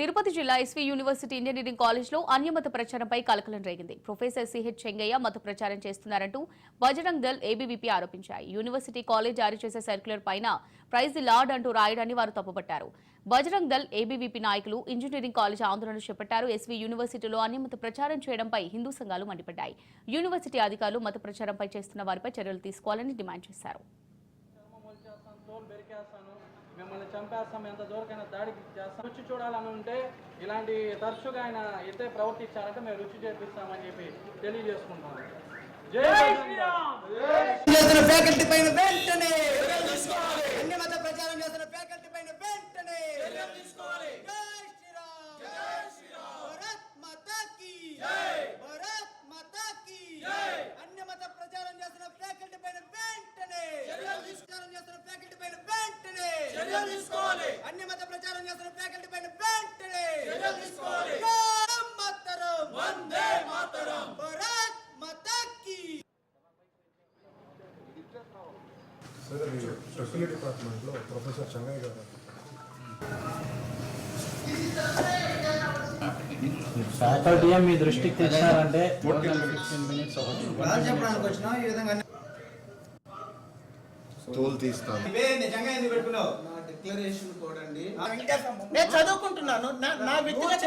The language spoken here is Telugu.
తిరుపతి జిల్లా ఎస్వీ యూనివర్సిటీ ఇంజనీరింగ్ కాలేజ్లో అన్యమత ప్రచారంపై కలకలం రేగింది. ప్రొఫెసర్ సిహెచ్ చెంగయ్య మత ప్రచారం చేస్తున్నారంటూ బజరంగ్ దళ్ ఏబీవీపీ ఆరోపించాయి. యూనివర్సిటీ కాలేజ్ జారీ చేసే సర్క్యులర్ పైన ప్రైజ్ ది లార్డ్ అంటూ రాయడాన్ని వారు తప్పుపట్టారు. బజరంగ్ దళ్ ఏబీవీపీ నాయకులు ఇంజనీరింగ్ కాలేజ్ ఆందోళన చేపట్టారు. ఎస్వీ యూనివర్సిటీలో అన్యమత ప్రచారం చేయడంపై హిందూ సంఘాలు మండిపడ్డాయి. యూనివర్సిటీ అధికారులు మత ప్రచారంపై చేస్తున్న వారిపై చర్యలు తీసుకోవాలని డిమాండ్ చేశారు. మిమ్మల్ని చంపేస్తాం, ఎంత దూరకైనా దాడికి చేస్తాం, రుచి చూడాలని ఉంటే ఇలాంటి తరచుగా ఆయన అయితే ప్రవర్తించారంటే మేము రుచి చేపిస్తామని చెప్పి తెలియజేసుకుంటాం. ఫ్యాకల్టీ పైన వెంటనే అన్యమత ప్రచారం చేస్తున్న ఫ్యాకల్టీ పైన వెంటనే అన్యమత ప్రచారం చేస్తున్న ఫ్యాకల్టీ పైన వెంటనే అన్యమత ప్రచారం చేస్తున్న ఫ్యాకల్టీ పైన వెంటనే వందే మాతరం భారత్ మాతా కీ. సోషల్ డిపార్ట్మెంట్లో ప్రొఫెసర్ చెంగయ్య గారు ఫ్యాకల్టీ మీ దృష్టికి తెచ్చారంటే చెప్పడానికి వచ్చిన ఈ విధంగా తోలు తీస్తాను. నిజంగా ఎందుకు పెట్టుకున్నావు? నా డిక్లరేషన్ కూడా అండి నేను చదువుకుంటున్నాను. నా వ్యక్తిగత